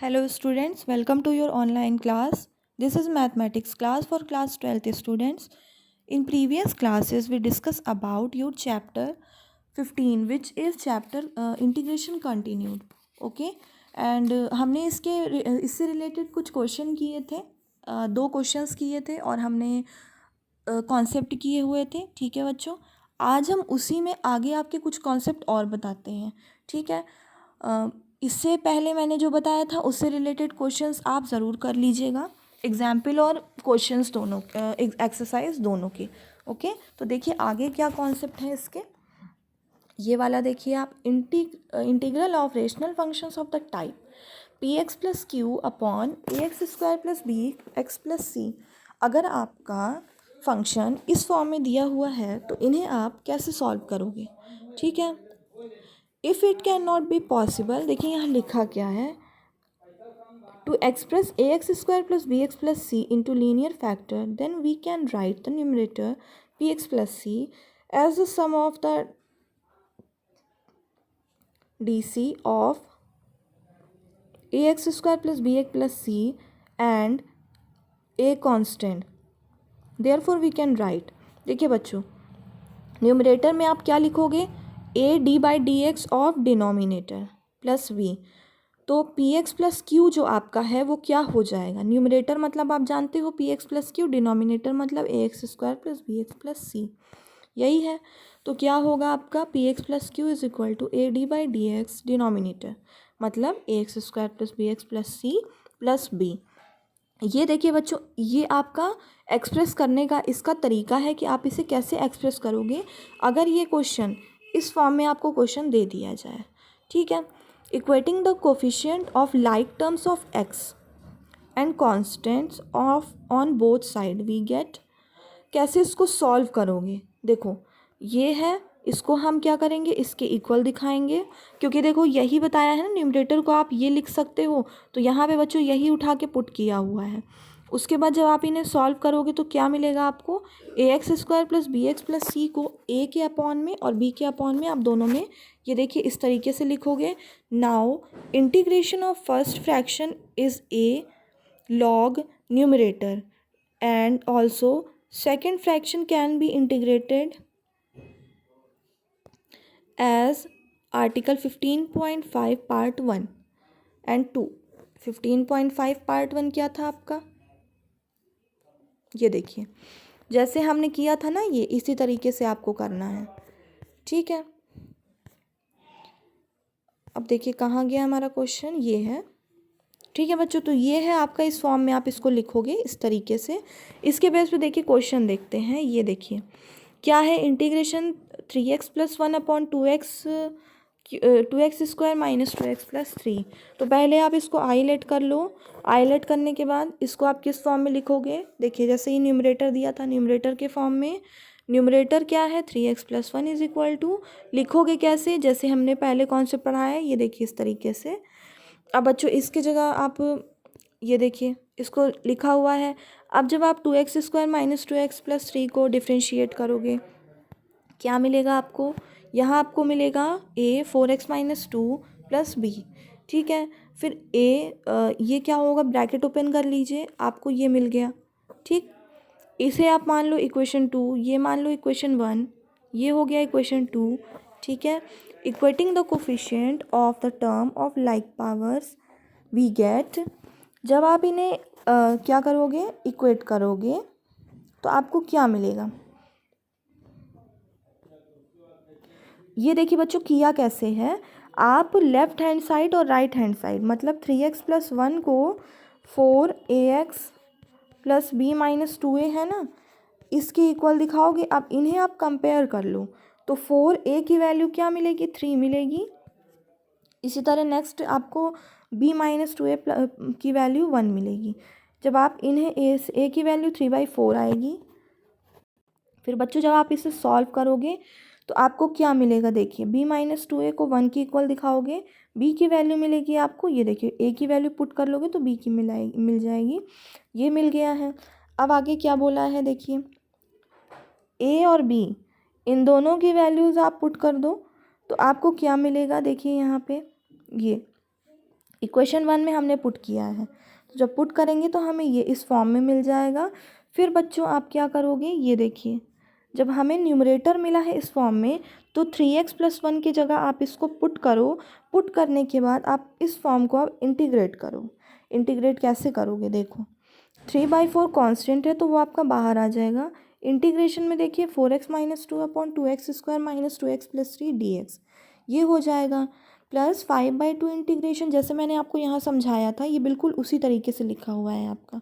Hello students, welcome to your online class. This is mathematics class for class 12th students. In previous classes we discussed about your chapter 15 which is chapter integration continued. Okay, and हमने इससे related कुछ question किए थे, दो questions किए थे और हमने कॉन्सेप्ट किए हुए थे. ठीक है बच्चों, आज हम उसी में आगे आपके कुछ कॉन्सेप्ट और बताते हैं. ठीक है, इससे पहले मैंने जो बताया था उससे रिलेटेड क्वेश्चंस आप ज़रूर कर लीजिएगा, एग्जाम्पल और क्वेश्चंस दोनों, एक्सरसाइज दोनों के. ओके, तो देखिए आगे क्या कॉन्सेप्ट है इसके. ये वाला देखिए आप, integral of rational functions of the type p x plus q upon a x square plus b x plus c. अगर आपका फंक्शन इस फॉर्म में दिया हुआ है तो इन्हें आप कैसे सॉल्व करोगे. ठीक है, if it can not be possible, देखिए यहाँ लिखा क्या है, to express a x square plus b x plus c into linear factor then we can write the numerator p x plus c as the sum of the d c of a x square plus b x plus c and a constant. Therefore we can write. देखिए बच्चों, numerator में आप क्या लिखोगे, a d by d x of denominator plus v. तो p x plus q जो आपका है वो क्या हो जाएगा, न्यूमरेटर मतलब आप जानते हो p x plus q, denominator मतलब a x square plus b x plus c, यही है. तो क्या होगा आपका, p x plus q is equal to a d by d x denominator मतलब a x square plus b x plus c plus b. ये देखिए बच्चों, ये आपका एक्सप्रेस करने का इसका तरीका है कि आप इसे कैसे एक्सप्रेस करोगे अगर ये क्वेश्चन इस फॉर्म में आपको क्वेश्चन दे दिया जाए. ठीक है, equating the coefficient of like terms of x and constants of on both side we get. कैसे इसको सॉल्व करोगे, देखो ये है, इसको हम क्या करेंगे, इसके इक्वल दिखाएंगे, क्योंकि देखो यही बताया है ना, न्यूमरेटर को आप ये लिख सकते हो, तो यहाँ पे बच्चों यही उठा के पुट किया हुआ है. उसके बाद जब आप इन्हें सॉल्व करोगे तो क्या मिलेगा आपको, a x square plus b x plus c को ए के अपॉन में और बी के अपॉन में आप दोनों में, ये देखिए इस तरीके से लिखोगे. Now integration of first fraction is a log numerator and also second fraction can be integrated as article 15.5 part 1 and 2. 15.5 part 1 क्या था आपका, ये देखिए जैसे हमने किया था ना, ये इसी तरीके से आपको करना है. ठीक है, अब देखिए कहाँ गया हमारा क्वेश्चन, ये है. ठीक है बच्चों, तो ये है आपका, इस फॉर्म में आप इसको लिखोगे इस तरीके से. इसके बेस पे देखिए क्वेश्चन देखते हैं. ये देखिए क्या है, integration 3x plus 1 upon 2x square minus 2x plus 3. तो पहले आप इसको आईलेट कर लो. आईलेट करने के बाद इसको आप किस फॉर्म में लिखोगे, देखिए जैसे ही न्यूमरेटर दिया था न्यूमरेटर के फॉर्म में. न्यूमरेटर क्या है, 3x plus 1 is equal to, लिखोगे कैसे, जैसे हमने पहले कॉन्सेप्ट पढ़ा है, ये देखिए इस तरीके से. अब बच्चों इसके जगह आप ये देखिए इसको लिखा हुआ है. अब जब आप 2x square minus 2x plus 3 को डिफ्रेंशिएट करोगे क्या मिलेगा आपको, यहाँ आपको मिलेगा a 4x minus 2 plus B. ठीक है, फिर ये क्या होगा, ब्रैकेट ओपन कर लीजिए, आपको ये मिल गया. ठीक, इसे आप मान लो इक्वेशन 2, ये मान लो इक्वेशन 1, ये हो गया इक्वेशन 2. ठीक है, equating the coefficient of the term of like powers we get. जब आप इन्हें क्या करोगे, इक्वेट करोगे तो आपको क्या मिलेगा, ये देखिए बच्चों किया कैसे है. आप लेफ्ट हैंड साइड और राइट हैंड साइड मतलब 3x प्लस 1 को 4ax plus B minus 2a है ना, इसके इक्वल दिखाओगे. अब इन्हें आप कंपेयर कर लो तो 4a की वैल्यू क्या मिलेगी, 3 मिलेगी. इसी तरह नेक्स्ट आपको b माइनस 2a की वैल्यू 1 मिलेगी. जब आप इन्हें a की वैल्यू 3/4 आएगी. फिर बच्चों जब आप इसे सॉल्व करोगे तो आपको क्या मिलेगा, देखिए b माइनस 2a को 1 की इक्वल दिखाओगे, b की वैल्यू मिलेगी आपको, ये देखिए a की वैल्यू पुट कर लोगे तो b की मिल जाएगी. ये मिल गया है. अब आगे क्या बोला है, देखिए a और b इन दोनों की वैल्यूज़ आप पुट कर दो तो आपको क्या मिलेगा, देखिए यहाँ पे ये इक्वेशन 1 में हमने पुट किया है, तो जब पुट करेंगे तो हमें ये इस फॉर्म में मिल जाएगा। फिर बच्चों आप क्या करोगे, ये देखिए, जब हमें न्यूमरेटर मिला है इस फॉर्म में, तो 3x+1 की जगह आप इसको पुट करो। पुट करने के बाद आप इस फॉर्म को आप इंटीग्रेट करो। इंटीग्रेट कैसे करोगे, देखो 3/4 कांस्टेंट है तो वो आपका बाहर आ जाएगा। इंटीग्रेशन में देखिए 4x - 2/2x² - 2x+3 dx ये हो जाएगा, प्लस 5/2 इंटीग्रेशन, जैसे मैंने आपको यहाँ समझाया था, ये बिल्कुल उसी तरीके से लिखा हुआ है आपका।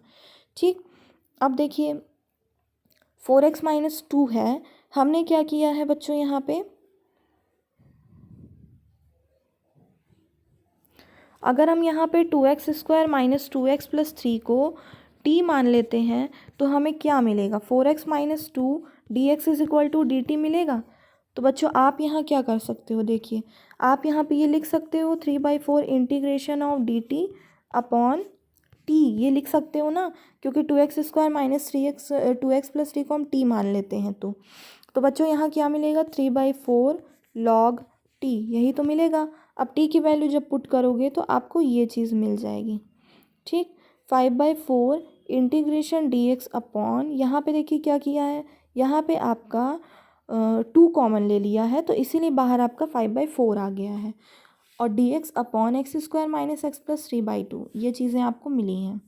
ठीक, अब देखिए 4x - 2 है, हमने क्या किया है बच्चों यहाँ पे, अगर हम यहाँ पे 2x² - 2x+3 को t मान लेते हैं तो हमें क्या मिलेगा, 4x - 2 dx = dt मिलेगा। तो बच्चों आप यहाँ क्या कर सकते हो, देखिए आप यहाँ पे ये लिख सकते हो 3/4 integration of dt upon t, ये लिख सकते हो ना, क्योंकि 2x² - 2x+3 को हम t मान लेते हैं। तो बच्चों यहाँ क्या मिलेगा, 3/4 log t, यही तो मिलेगा। अब t की वैल्यू जब पुट करोगे तो आपको ये चीज़ मिल जाएगी। ठीक, 5/4 इंटीग्रेशन dx अपॉन, यहाँ पे देखिए क्या किया है, यहाँ पे आपका 2 कॉमन ले लिया है, तो इसीलिए बाहर आपका 5/4 आ गया है, और dx अपॉन x² - x+3/2 ये चीज़ें आपको मिली हैं,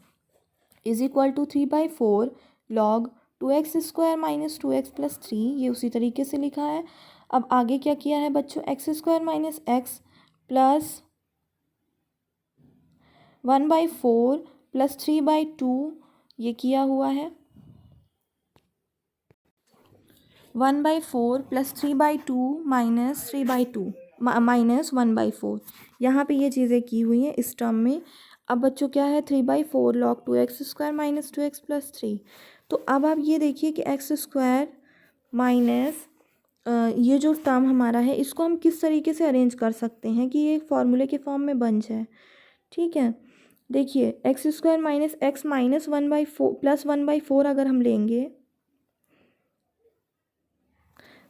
is equal to 3/4 log 2x² - 2x+3, ये उसी तरीके से लिखा है। अब आगे क्या किया है बच्चों, x² - x प्लस 1/4 प्लस 3/2 ये किया हुआ है, 1/4 प्लस 3/2 माइनस 3/2 माइनस 1/4, यहाँ पे ये चीज़ें की हुई हैं इस टर्म में। अब बच्चों क्या है, 3/4 log 2x² - 2x+3, तो अब आप ये देखिए कि x² माइनस ये जो टर्म हमारा है, इसको हम किस तरीके से अरेंज कर सकते हैं कि ये फॉर्मूले के फॉर्म में बन जाए। ठीक है, देखिए x² minus x minus 1/4 plus 1/4 अगर हम लेंगे,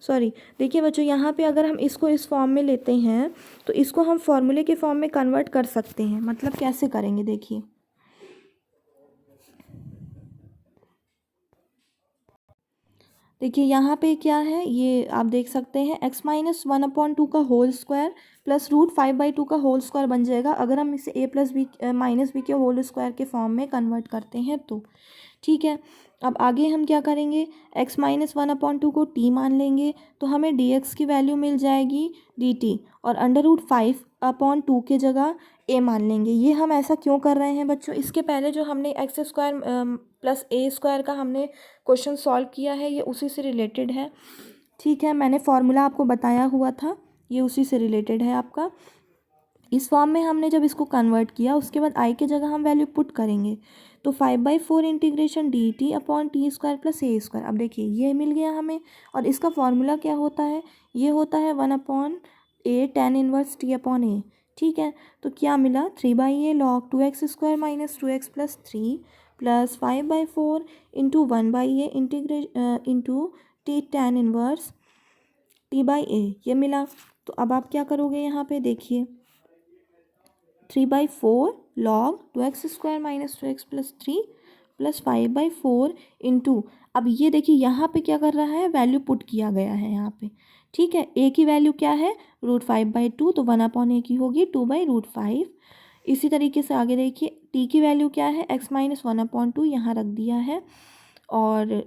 सॉरी देखिए बच्चों, यहाँ पे अगर हम इसको इस फॉर्म में लेते हैं तो इसको हम फॉर्मूले के फॉर्म में कन्वर्ट कर सकते हैं। मतलब कैसे करेंगे, देखिए यहाँ पे क्या है, ये आप देख सकते हैं x - 1/2 का होल स्क्वायर प्लस √5/2 का होल स्क्वायर बन जाएगा, अगर हम इसे a + b - b के होल स्क्वायर के फॉर्म में कन्वर्ट करते हैं तो। ठीक है, अब आगे हम क्या करेंगे, x - 1/2 को t मान लेंगे, तो हमें dx की वैल्यू मिल जाएगी dt, और √5/2 के जगह a मान लेंगे। ये हम ऐसा क्यों कर रहे हैं बच्चों, इसके पहले जो हमने x² प्लस a² का हमने क्वेश्चन सॉल्व किया है, ये उसी से रिलेटेड है। ठीक है, मैंने फॉर्मूला आपको बताया हुआ था, ये उसी से रिलेटेड है आपका। इस फॉर्म में हमने जब इसको कन्वर्ट किया, उसके बाद i की जगह हम वैल्यू पुट करेंगे, तो 5/4 integration dt upon t² plus a²। अब देखिए ये मिल गया हमें, और इसका फॉर्मूला क्या होता है, ये होता है 1/a tan inverse t upon a। ठीक है, तो क्या मिला, 3/a log 2x² minus 2x+3 plus 5/4 into 1/a into t tan inverse t/a, ये मिला। तो अब आप क्या करोगे, यहाँ पे देखिए 3/4 log 2x² minus 2x+3 plus 5/4 into, अब ये देखिए यहाँ पे क्या कर रहा है, वैल्यू पुट किया गया है यहाँ पे। ठीक है, a की वैल्यू क्या है, √5/2, तो 1/a की होगी 2/√5। इसी तरीके से आगे देखिए t की वैल्यू क्या है, x - 1/2 यहाँ रख दिया है, और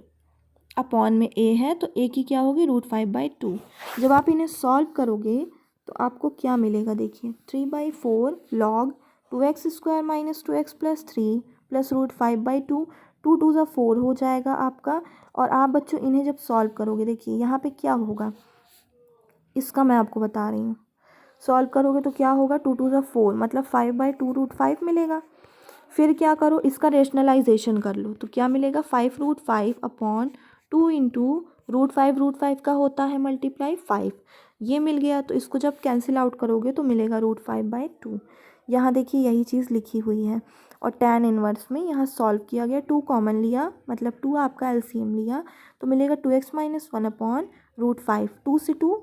अपॉन में a है, तो a की क्या होगी, √5/2। जब आप इन्हें सॉल्व करोगे तो आपको क्या मिलेगा, देखिए 3/4 log 2x² minus 2x+3 plus √5/2, 2 2 ज़ा 4 हो जाएगा आपका। और आप बच्चों इन्हें जब सॉल्व करोगे, देखिए यहाँ पे क्या होगा, इसका मैं आपको बता रही हूँ, सॉल्व करोगे तो क्या होगा, 2 2 ज़ा 4, मतलब 5/2 √5 मिलेगा। फिर क्या करो, इसका रेशनलाइजेशन कर लो, तो क्या मिलेगा, 5√5 अपॉन 2 इंटू √5 का होता है मल्टीप्लाई 5, ये मिल गया। तो इसको जब कैंसिल आउट करोगे तो मिलेगा √5/2। यहाँ देखिए यही चीज़ लिखी हुई है, और tan इनवर्स में यहाँ सॉल्व किया गया, 2 कॉमन लिया, मतलब 2 आपका LCM लिया, तो मिलेगा 2x - 1 अपॉन √5, 2 से 2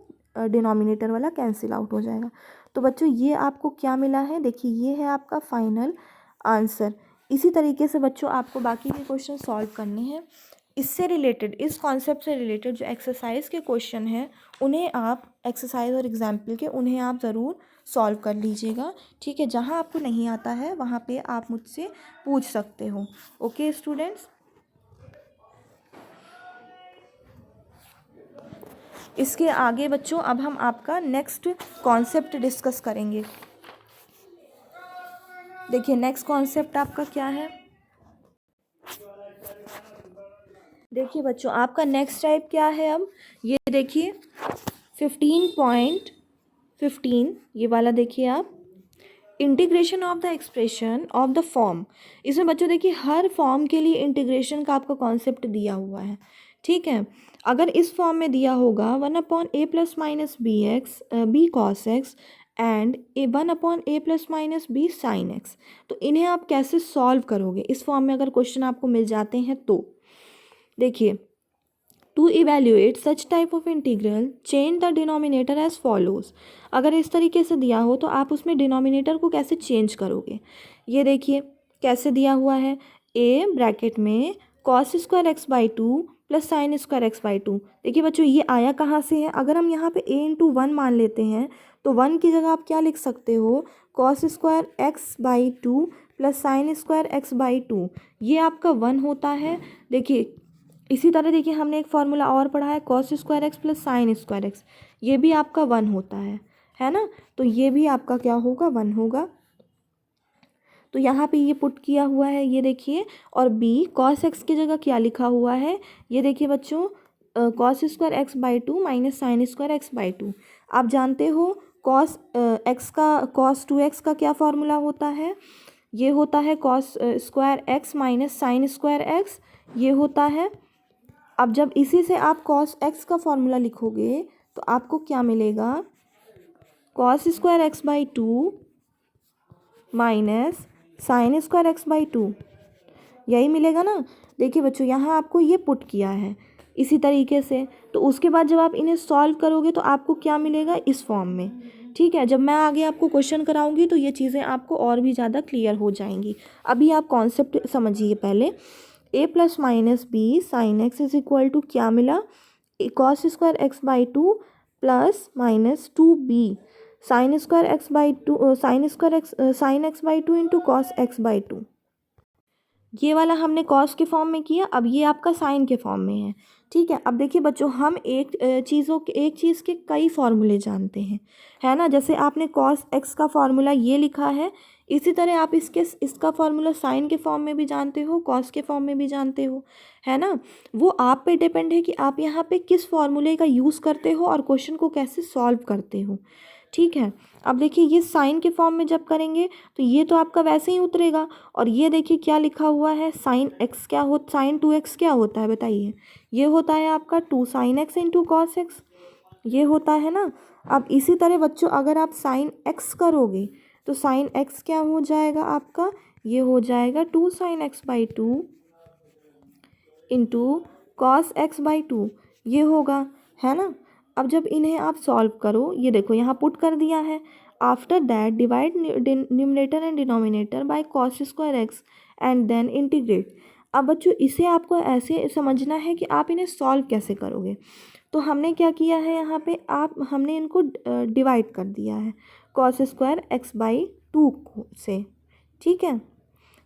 डिनोमिनेटर वाला कैंसिल आउट हो जाएगा। तो बच्चों ये आपको क्या मिला है, देखिए ये है आपका फाइनल आंसर। इसी तरीके से बच्चों आपको बाकी के क्वेश्चन सॉल्व करने हैं। इससे रिलेटेड, इस कॉन्सेप्ट से रिलेटेड जो एक्सरसाइज के क्वेश्चन हैं उन्हें आप, एक्सरसाइज और एग्जाम्पल के, उन्हें आप ज़रूर सॉल्व कर लीजिएगा। ठीक है, जहाँ आपको नहीं आता है वहाँ पे आप मुझसे पूछ सकते हो। ओके स्टूडेंट्स, इसके आगे बच्चों अब हम आपका नेक्स्ट कॉन्सेप्ट डिस्कस करेंगे। देखिए नेक्स्ट कॉन्सेप्ट आपका क्या है। देखिए बच्चों आपका नेक्स्ट टाइप क्या है, अब ये देखिए 15.15 ये वाला देखिए आप, integration of the expression of the form. इसमें बच्चों देखिए हर फॉर्म के लिए इंटीग्रेशन का आपका कॉन्सेप्ट दिया हुआ है। ठीक है, अगर इस फॉर्म में दिया होगा 1/a plus minus b x b cos x and 1/a plus minus b sine x, तो इन्हें आप कैसे सॉल्व करोगे इस फॉर्म में अगर क्वेश्चन आपको मिल जाते हैं तो। देखिए, to evaluate such type of integral change the denominator as follows. अगर इस तरीके से दिया हो तो आप उसमें डिनोमिनेटर को कैसे चेंज करोगे। ये देखिए कैसे दिया हुआ है, a ब्रैकेट में cos square x by two plus sign square x by to. देखिए बच्चों ये आया कहाँ से है, अगर हम यहाँ पे a इंटू वन मान लेते हैं तो वन की जगह आप क्या लिख सकते हो, cos square x by two plus sign square x by two, ये आपका वन होता है। देखिए इसी तरह देखिए हमने एक फार्मूला और पढ़ा है cos square x plus sign square x, ये भी आपका वन होता है ना, तो ये भी आपका क्या होगा, वन होगा। तो यहाँ पे ये पुट किया हुआ है ये देखिए, और b cos x की जगह क्या लिखा हुआ है, ये देखिए बच्चों cos square x by to minus sign square x by to. आप जानते हो cos x का cos 2x का क्या फार्मूला होता है, ये होता है cos square x minus sign square x, ये होता है। अब जब इसी से आप cos x का फॉर्मूला लिखोगे तो आपको क्या मिलेगा, cos square x by to minus sign square x by to, यही मिलेगा ना। देखिए बच्चों यहाँ आपको ये पुट किया है इसी तरीके से, तो उसके बाद जब आप इन्हें सॉल्व करोगे तो आपको क्या मिलेगा इस फॉर्म में। ठीक है, जब मैं आगे आपको क्वेश्चन कराऊंगी तो ये चीज़ें आपको और भी ज़्यादा क्लियर हो जाएंगी। अभी आप कॉन्सेप्ट समझिए पहले। a plus minus b sine x is equal to क्या मिला, cos square x by two plus minus two b sine square x by two sine x by two into cos x by two. ये वाला हमने cos के form में किया, अब ये आपका साइन के फॉर्म में है। ठीक है, अब देखिए बच्चों हम एक चीज़ के कई फार्मूले जानते हैं, है ना। जैसे आपने कॉस एक्स का फार्मूला ये लिखा है, इसी तरह आप इसका फार्मूला साइन के फॉर्म में भी जानते हो, कॉस के फॉर्म में भी जानते हो, है ना। वो आप पे डिपेंड है कि आप यहाँ पे किस फार्मूले का यूज़ करते हो और क्वेश्चन को कैसे सॉल्व करते हो। ठीक है, अब देखिए ये साइन के फॉर्म में जब करेंगे तो ये तो आपका वैसे ही उतरेगा, और ये देखिए क्या लिखा हुआ है, साइन एक्स क्या हो, साइन 2x क्या होता है बताइए, ये होता है आपका 2 sin x into cos x, ये होता है ना। अब इसी तरह बच्चों अगर आप साइन x करोगे तो साइन x क्या हो जाएगा आपका, ये हो जाएगा 2 sin x by two into cos x by two, ये होगा, है ना। अब जब इन्हें आप सॉल्व करो, ये देखो यहाँ पुट कर दिया है। After that divide numerator and denominator by cos square x and then integrate. अब बच्चों इसे आपको ऐसे समझना है कि आप इन्हें सॉल्व कैसे करोगे। तो हमने क्या किया है यहाँ पे, हमने इनको डिवाइड कर दिया है cos square x by to से। ठीक है,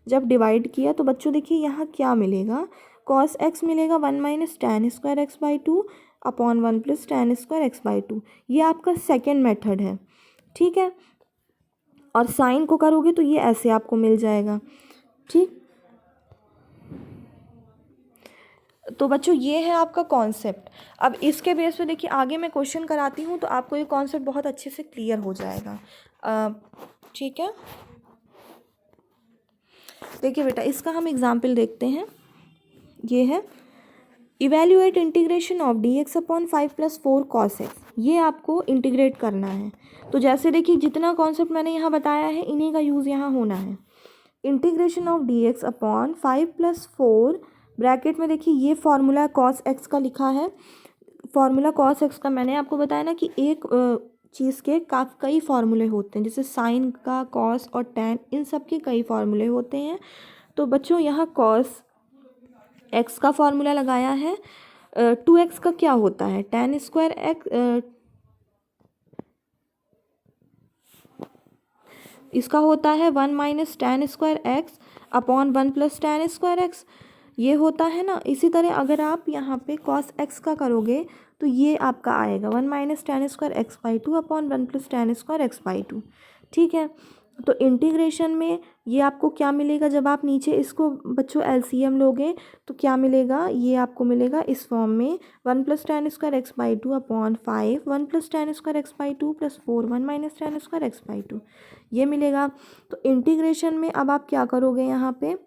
जब डिवाइड किया तो बच्चों देखिए यहाँ क्या मिलेगा, कॉस एक्स मिलेगा 1 minus tan square x by two upon 1 plus tan square x by two, ये आपका सेकेंड मेथड है। ठीक है, और साइन को करोगे तो ये ऐसे आपको मिल जाएगा। ठीक, तो बच्चों ये है आपका कॉन्सेप्ट। अब इसके बेस पे देखिए आगे मैं क्वेश्चन कराती हूँ तो आपको ये कॉन्सेप्ट बहुत अच्छे से क्लियर हो जाएगा। ठीक है, देखिए बेटा इसका हम एग्जाम्पल देखते हैं। ये है evaluate integration of D x upon 5 plus 4 cos x, ये आपको इंटीग्रेट करना है। तो जैसे देखिए जितना कॉन्सेप्ट मैंने यहाँ बताया है इन्हीं का यूज़ यहाँ होना है। Integration of D x upon 5 plus 4 bracket में देखिए ये फार्मूला कॉस एक्स का लिखा है। फार्मूला कॉस एक्स का मैंने आपको बताया ना कि एक चीज़ के कई फार्मूले होते हैं, जैसे साइन का, कॉस और टैन, इन सब के कई फार्मूले होते हैं। तो बच्चों यहाँ कॉस एक्स का फार्मूला लगाया है। 2x का क्या होता है, टैन स्क्वायर एक्स, इसका होता है 1 minus tan square x upon 1 plus tan square x, ये होता है ना। इसी तरह अगर आप यहाँ पे कॉस एक्स का करोगे तो ये आपका आएगा 1 minus tan square x by 2 upon 1 plus tan square x by 2। ठीक है, तो इंटीग्रेशन में ये आपको क्या मिलेगा, जब आप नीचे इसको बच्चों एलसीएम लोगे तो क्या मिलेगा, ये आपको मिलेगा इस फॉर्म में 1 plus tan square x by 2 upon 5 1 plus tan square x by 2 plus 4 1 minus tan square x by 2, ये मिलेगा। तो इंटीग्रेशन में अब आप क्या करोगे यहाँ पे,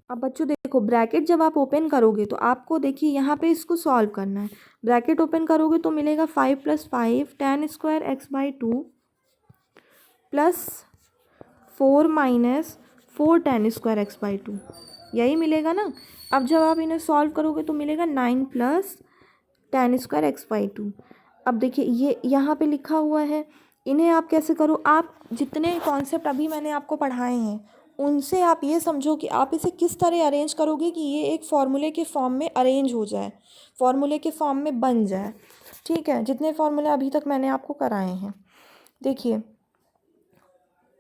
अब बच्चों देखो ब्रैकेट जब आप ओपन करोगे तो आपको देखिए यहाँ पे इसको सॉल्व करना है। ब्रैकेट ओपन करोगे तो मिलेगा 5 plus 5 tan square x by 2 plus 4 minus 4 tan square x by 2, यही मिलेगा ना। अब जब आप इन्हें सॉल्व करोगे तो मिलेगा 9 plus tan square x by 2। अब देखिए ये यहाँ पे लिखा हुआ है, इन्हें आप कैसे करो, आप जितने कॉन्सेप्ट अभी मैंने आपको पढ़ाए हैं उनसे आप ये समझो कि आप इसे किस तरह अरेंज करोगे कि ये एक फार्मूले के फॉर्म में अरेंज हो जाए, फार्मूले के फॉर्म में बन जाए। ठीक है, जितने फार्मूले अभी तक मैंने आपको कराए हैं। देखिए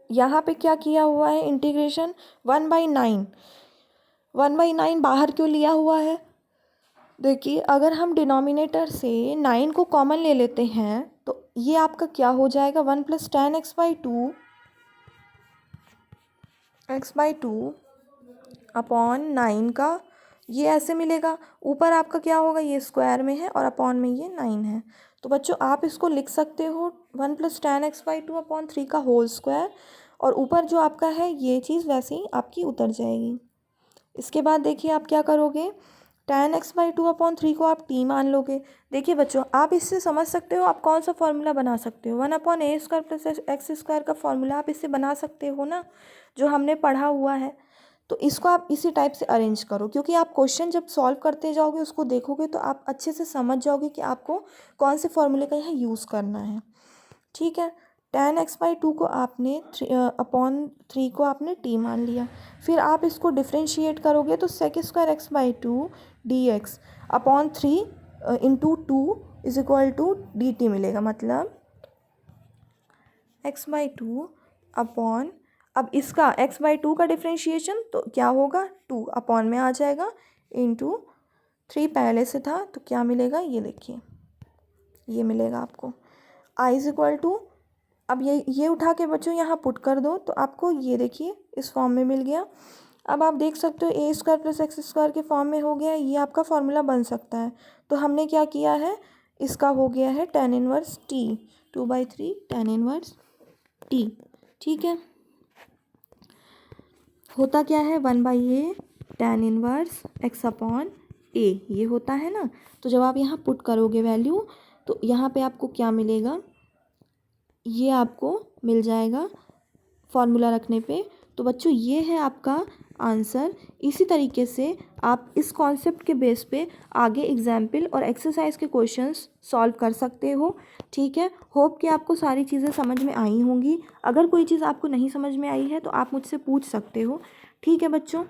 यहाँ पे क्या किया हुआ है, इंटीग्रेशन 1/9, 1/9 बाहर क्यों लिया हुआ है, देखिए अगर हम डिनोमिनेटर से 9 को कॉमन ले लेते हैं तो ये आपका क्या हो जाएगा, 1 plus tan x by 2 upon 9 का, ये ऐसे मिलेगा। ऊपर आपका क्या होगा, ये स्क्वायर में है और अपॉन में ये 9 है। तो बच्चों आप इसको लिख सकते हो 1 plus tan x by 2 upon 3 का होल स्क्वायर, और ऊपर जो आपका है ये चीज़ वैसे ही आपकी उतर जाएगी। इसके बाद देखिए आप क्या करोगे, टैन एक्स बाई 2 अपॉन 3 को आप टी मान लोगे। देखिए बच्चों आप इससे समझ सकते हो आप कौन सा फॉर्मूला बना सकते हो, 1 अपॉन ए स्क्वायर प्लस एक्स स्क्वायर का फॉर्मूला आप इससे बना सकते हो ना, जो हमने पढ़ा हुआ है। तो इसको आप इसी टाइप से अरेंज करो, क्योंकि आप क्वेश्चन जब सॉल्व करते जाओगे उसको देखोगे तो आप अच्छे से समझ जाओगे कि आपको कौन से फॉर्मूले का यहाँ यूज़ करना है। ठीक है, टैन एक्स बाई 2 को आपने अपॉन 3 को आपने टी मान लिया। फिर आप इसको डिफ्रेंशिएट करोगे तो sec square x by 2 d x upon 3 into 2 is equal to d t मिलेगा, मतलब एक्स बाई 2 अपॉन, अब इसका x बाई 2 का डिफ्रेंशिएशन तो क्या होगा, 2 अपॉन में आ जाएगा इंटू 3 पहले से था तो क्या मिलेगा, ये देखिए ये मिलेगा आपको i इज इक्वल टू, अब ये उठा के बच्चों यहाँ पुट कर दो तो आपको ये देखिए इस फॉर्म में मिल गया। अब आप देख सकते हो ए स्क्वायर प्लस एक्स स्क्वायर के फॉर्म में हो गया, ये आपका फॉर्मूला बन सकता है। तो हमने क्या किया है, इसका हो गया है tan inverse t, 2/3 tan inverse t। ठीक है, होता क्या है, 1/a tan inverse x upon a, ये होता है ना। तो जब आप यहाँ पुट करोगे वैल्यू तो यहाँ पे आपको क्या मिलेगा, ये आपको मिल जाएगा फॉर्मूला रखने पे। तो बच्चों ये है आपका आंसर। इसी तरीके से आप इस कॉन्सेप्ट के बेस पे आगे एग्जाम्पल और एक्सरसाइज के क्वेश्चंस सॉल्व कर सकते हो। ठीक है, होप कि आपको सारी चीज़ें समझ में आई होंगी। अगर कोई चीज़ आपको नहीं समझ में आई है तो आप मुझसे पूछ सकते हो। ठीक है बच्चों।